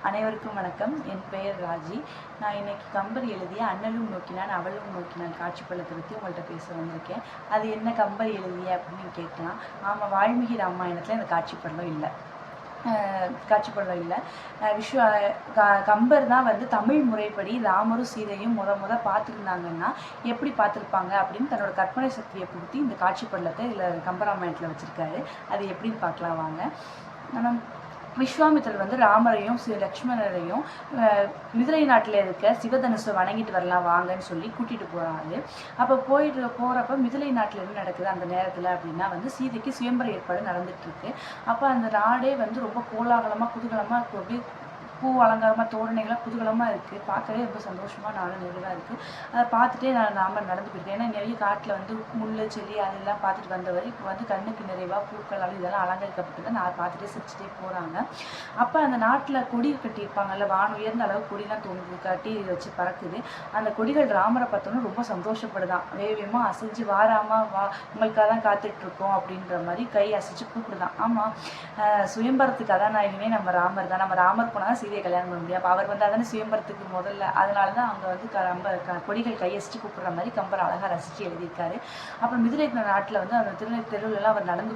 அனைவருக்கும் வணக்கம். என் பெயர் ராஜி. நான் இன்னைக்கு கம்பர் எழுதிய அண்ணலும் நோக்கினான் அவளும் நோக்கினான் காட்சி பள்ளத்தை பற்றி உங்கள்கிட்ட பேச வந்திருக்கேன். அது என்ன கம்பர் எழுதிய அப்படின்னு கேட்கலாம். ஆமாம், வால்மீகி ராமாயணத்தில் இந்த காட்சி பள்ளம் இல்லை. கம்பர் தான் வந்து தமிழ் முறைப்படி ராமரும் சீதையும் முத பார்த்துருந்தாங்கன்னா எப்படி பார்த்துருப்பாங்க அப்படின்னு தன்னோட கற்பனை சக்தியை கொடுத்து இந்த காட்சி பள்ளத்தை இதில் கம்பராமாயணத்தில் வச்சுருக்காரு. அது எப்படின்னு பார்க்கலாம் வாங்க. நம்ம விஸ்வாமித்திரர் வந்து ராமரையும் லக்ஷ்மணரையும் மிதிலை நாட்டில் இருக்க சிவதனுஷை வணங்கிட்டு வரலாம் வாங்கன்னு சொல்லி கூட்டிகிட்டு போகிறாரு. அப்போ போகிறப்ப மிதிலை நாட்டில் என்ன நடக்குது அந்த நேரத்தில் அப்படின்னா வந்து சீதைக்கு சுயம்பர ஏற்பாடு நடந்துகிட்ருக்கு. அப்போ அந்த நாடே வந்து ரொம்ப கோலாகலமாக குதூகலமாக அப்படியே பூ அலங்காரமாக தோரணைகளாக குதூகலமாக இருக்குது. பார்க்கவே ரொம்ப சந்தோஷமாக நானும் நிறைவாக இருக்குது. அதை பார்த்துட்டே நான் ராமர் நடந்து போயிருக்கேன். ஏன்னா நிறைய காட்டில் வந்து முள் செடி அதெல்லாம் பார்த்துட்டு வந்தவர் இப்போ வந்து கண்ணுக்கு நிறைவாக பூக்கள் இதெல்லாம் அலங்கரிக்கப்பட்டதை நான் பார்த்துட்டே சிரிச்சுட்டே போகிறாங்க. அப்போ அந்த நாட்டில் கொடி கட்டியிருப்பாங்கல்ல, வான் உயர்ந்த அளவு கொடிலாம் தோன்று கட்டி வச்சு பறக்குது. அந்த கொடிகள் ராமரை பார்த்தோன்னா ரொம்ப சந்தோஷப்படுதான். வேகமாக அசைஞ்சு வாராமா வா உங்களுக்காக தான் காத்துட்ருக்கோம் அப்படின்ற மாதிரி கை அசைச்சு கூப்பிடுதான். ஆமாம், சுயம்பரத்துக்கு கதாநாயகனே நம்ம ராமர் தான். நம்ம ராமர் போனால் சீதையை கல்யாணம் பண்ண முடியும். அப்போ அவர் வந்து அதானே சுயம்பரத்துக்கு முதல்ல. அதனால தான் அங்கே வந்து கொடிகள் கையசிச்சு கூப்பிடுற மாதிரி கம்பர் அழகாக ரசித்து எழுதியிருக்காரு. அப்புறம் மிதிலை நாட்டில் வந்து அந்த தெருவிலலாம் அவர் நடந்து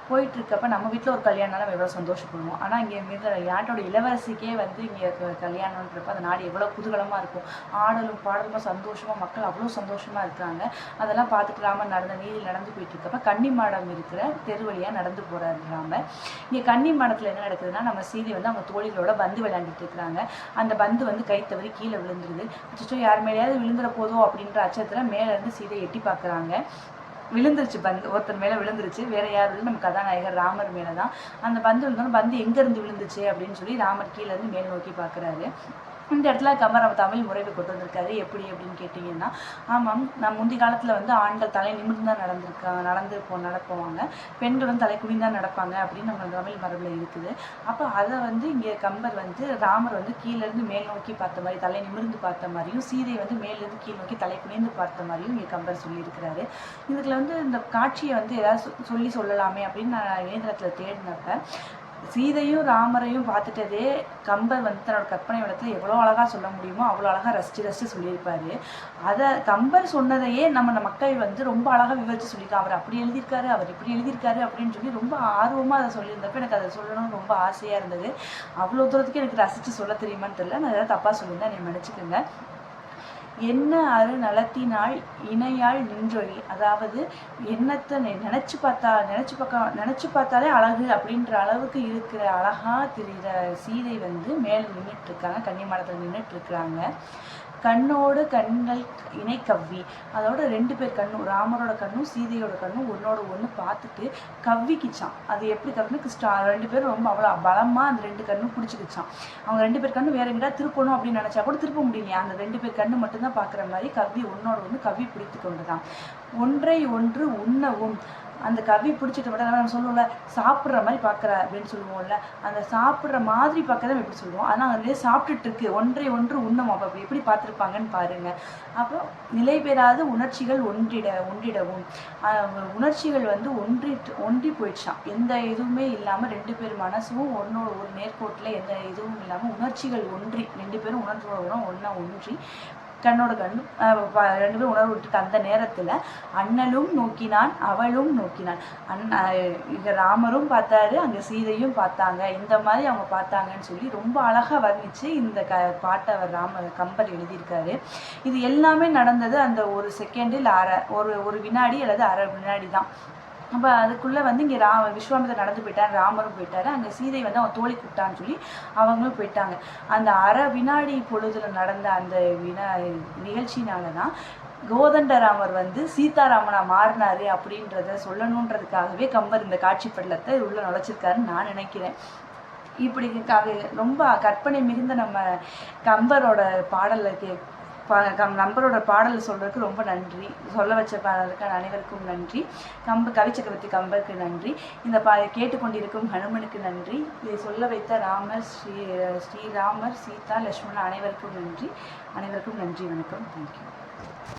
போயிட்டுருக்கப்ப நம்ம வீட்டில் ஒரு கல்யாணம்னா நம்ம எவ்வளோ சந்தோஷப்படுவோம். ஆனால் இங்கே நாட்டோட இளவரசிக்கே வந்து இங்கே கல்யாணன்றப்ப அந்த நாடு எவ்வளோ குதூகலமாக இருக்கும். ஆடலும் பாடலுமா சந்தோஷமாக மக்கள் அவ்வளோ சந்தோஷமாக இருக்காங்க. அதெல்லாம் பார்த்துட்டு ராமர் வீதியில் நடந்து போயிட்டுருக்கப்ப கன்னி மாடம் இருக்கிற தெரு வழியாக நடந்து போகிறாரு ராமர். இங்கே கன்னி மாடத்தில் என்ன நடக்குதுன்னா நம்ம சீதை வந்து அவங்க தோழிகளோட பந்து விளையாண்டுட்டு இருக்கிறாங்க. அந்த பந்து வந்து கை தவறி கீழே விழுந்துருது. அச்சோ யார் மேலேயாவது விழுந்துட போதோ அப்படின்ற அச்சத்தில் மேலேருந்து சீதை எட்டி பார்க்குறாங்க. விழுந்துருச்சு, பந்து ஒருத்தர் மேலே விழுந்துருச்சு. வேறு யாரும் நம்ம கதாநாயகர் ராமர் மேலே தான். அந்த பந்து விழுந்தோன்னா பந்து எங்கேருந்து விழுந்துச்சு அப்படின்னு சொல்லி ராமர் கீழேருந்து மேல் நோக்கி பார்க்குறாரு. இந்த இடத்துல கம்பர் தமிழ் முறையை கொண்டு வந்திருக்காரு. எப்படி அப்படின்னு கேட்டிங்கன்னா, ஆமாம், நான் முந்தைய காலத்தில் வந்து ஆண்கள் தலை நிமிர்ந்து தான் நடப்போவாங்க, பெண்கள் வந்து தலை குனிந்தான் நடப்பாங்க அப்படின்னு நம்ம தமிழ் மரபில் இருக்குது. அப்போ அதை வந்து இங்கே கம்பர் வந்து ராமர் வந்து கீழேருந்து மேல் நோக்கி பார்த்த மாதிரி தலை நிமிர்ந்து பார்த்த மாதிரியும், சீதை வந்து மேலேருந்து கீழ் நோக்கி தலை குனிந்து பார்த்த மாதிரியும் இங்கே கம்பர் சொல்லியிருக்கிறாரு. இதுல வந்து இந்த காட்சியை வந்து ஏதாவது சொல்லலாமே அப்படின்னு நான் இணையதளத்தில் தேடினப்ப சீதையும் ராமரையும் பார்த்துட்டதே கம்பர் வந்து தன்னோட கற்பனை வளத்தில் எவ்வளோ அழகாக சொல்ல முடியுமோ அவ்வளோ அழகாக ரசித்து சொல்லியிருப்பாரு. அதை கம்பர் சொன்னதையே நம்ம மக்கள் வந்து ரொம்ப அழகாக விவரித்து சொல்லியிருக்காங்க. அவர் அப்படி எழுதியிருக்காரு, அவர் இப்படி எழுதியிருக்காரு அப்படின்னு சொல்லி ரொம்ப ஆர்வமாக அதை சொல்லியிருந்தப்ப எனக்கு அதை சொல்லணும்னு ரொம்ப ஆசையாக இருந்தது. அவ்வளோ தூரத்துக்கு எனக்கு ரசித்து சொல்ல தெரியுமான்னு தெரியல. நான் ஏதாவது தப்பாக சொல்லியிருந்தேன், என்னை மன்னிச்சுக்கோங்க. என்ன அரு நலத்தினாள் இணையாள் நின்றொழி, அதாவது எண்ணத்தை நினச்சி பார்த்தாலே அழகு அப்படின்ற அளவுக்கு இருக்கிற அழகா தெரிகிற சீதை வந்து மேலே நின்றுட்டு இருக்காங்க, கன்னிமாடத்தில் நின்றுட்டு இருக்கிறாங்க. கண்ணோடு கண்கள் இணை கவ்வி, அதோட 2 பேர் கண்ணும், ராமரோட கண்ணும் சீதையோட கண்ணும் ஒன்னோட ஒன்று பார்த்துட்டு கவ்விக்கிச்சான். அது எப்படி கவ்வின்னு 2 பேரும் ரொம்ப அவ்வளோ பலமாக அந்த 2 கண்ணும் பிடிச்சிக்கிச்சான். அவங்க 2 பேர் கண்ணும் வேற எங்கிட்ட திருப்பணும் அப்படின்னு நினச்சா கூட திருப்ப முடியலையா. அந்த 2 பேர் கண்ணு மட்டும்தான் பார்க்குற மாதிரி கவ்வி ஒன்னோட ஒன்று கவ்வி பிடித்து கொண்டு தான் ஒன்றை ஒன்று உண்ணவும். அந்த கவ்வி பிடிச்சிட்டு விட நம்ம சொல்லுவோம்ல, சாப்பிட்ற மாதிரி பார்க்குற அப்படின்னு சொல்லுவோம்ல, அந்த சாப்பிட்ற மாதிரி பார்க்கறத எப்படி சொல்லுவோம். ஆனால் வந்து சாப்பிட்டுட்டு இருக்கு, ஒன்றை ஒன்று உண்ணவும். அப்போ அப்படி எப்படி பார்த்துருப்பாங்கன்னு பாருங்க. அப்புறம் நிலை பெறாத உணர்ச்சிகள் ஒன்றிடவும், உணர்ச்சிகள் வந்து ஒன்றி போயிடுச்சான். எந்த இதுவுமே இல்லாமல் 2 பேர் மனசும் ஒன்னோட ஒரு நேர்கோட்டில் எந்த இதுவும் இல்லாமல் உணர்ச்சிகள் ஒன்றி 2 பேரும் ஒன்றா ஒன்றி கண்ணோட கண்ணு 2 பேரும் உணர்வு விட்டுட்டு அந்த நேரத்தில் அண்ணலும் நோக்கினான் அவளும் நோக்கினான். இங்கே ராமரும் பார்த்தாரு, அங்கே சீதையும் பார்த்தாங்க. இந்த மாதிரி அவங்க பார்த்தாங்கன்னு சொல்லி ரொம்ப அழகாக வர்ணித்து இந்த பாட்டை அவர் கம்பர் எழுதியிருக்காரு. இது எல்லாமே நடந்தது அந்த ஒரு செகண்டில் ஒரு வினாடி அல்லது அரை வினாடி தான். அப்போ அதுக்குள்ளே வந்து இங்கே விஸ்வாமித்திரர் நடந்து போயிட்டார், ராமரும் போயிட்டார். அங்கே சீதை வந்து அவன் தோழி கூப்பிட்டான்னு சொல்லி அவங்களும் போயிட்டாங்க. அந்த அரை வினாடி பொழுதுல நடந்த அந்த நிகழ்ச்சினால தான் கோதண்டராமர் வந்து சீதாராமனா மாறினாரு அப்படின்றத சொல்லணுன்றதுக்காகவே கம்பர் இந்த காட்சி படலத்தை உள்ள நுழைச்சிருக்காருன்னு நான் நினைக்கிறேன். இப்படி ரொம்ப கற்பனை மிகுந்த நம்ம கம்பரோட நம்பரோட பாடல் சொல்றதுக்கு ரொம்ப நன்றி. சொல்ல வச்ச பாடலுக்கு அனைவருக்கும் நன்றி. கவி சக்கரவர்த்தி கம்பருக்கு நன்றி. இந்த கேட்டுக்கொண்டிருக்கும் ஹனுமனுக்கு நன்றி. இதை சொல்ல வைத்த ராமர் ஸ்ரீராமர் சீதா லட்சுமணன் அனைவருக்கும் நன்றி. வணக்கம். தேங்க்யூ.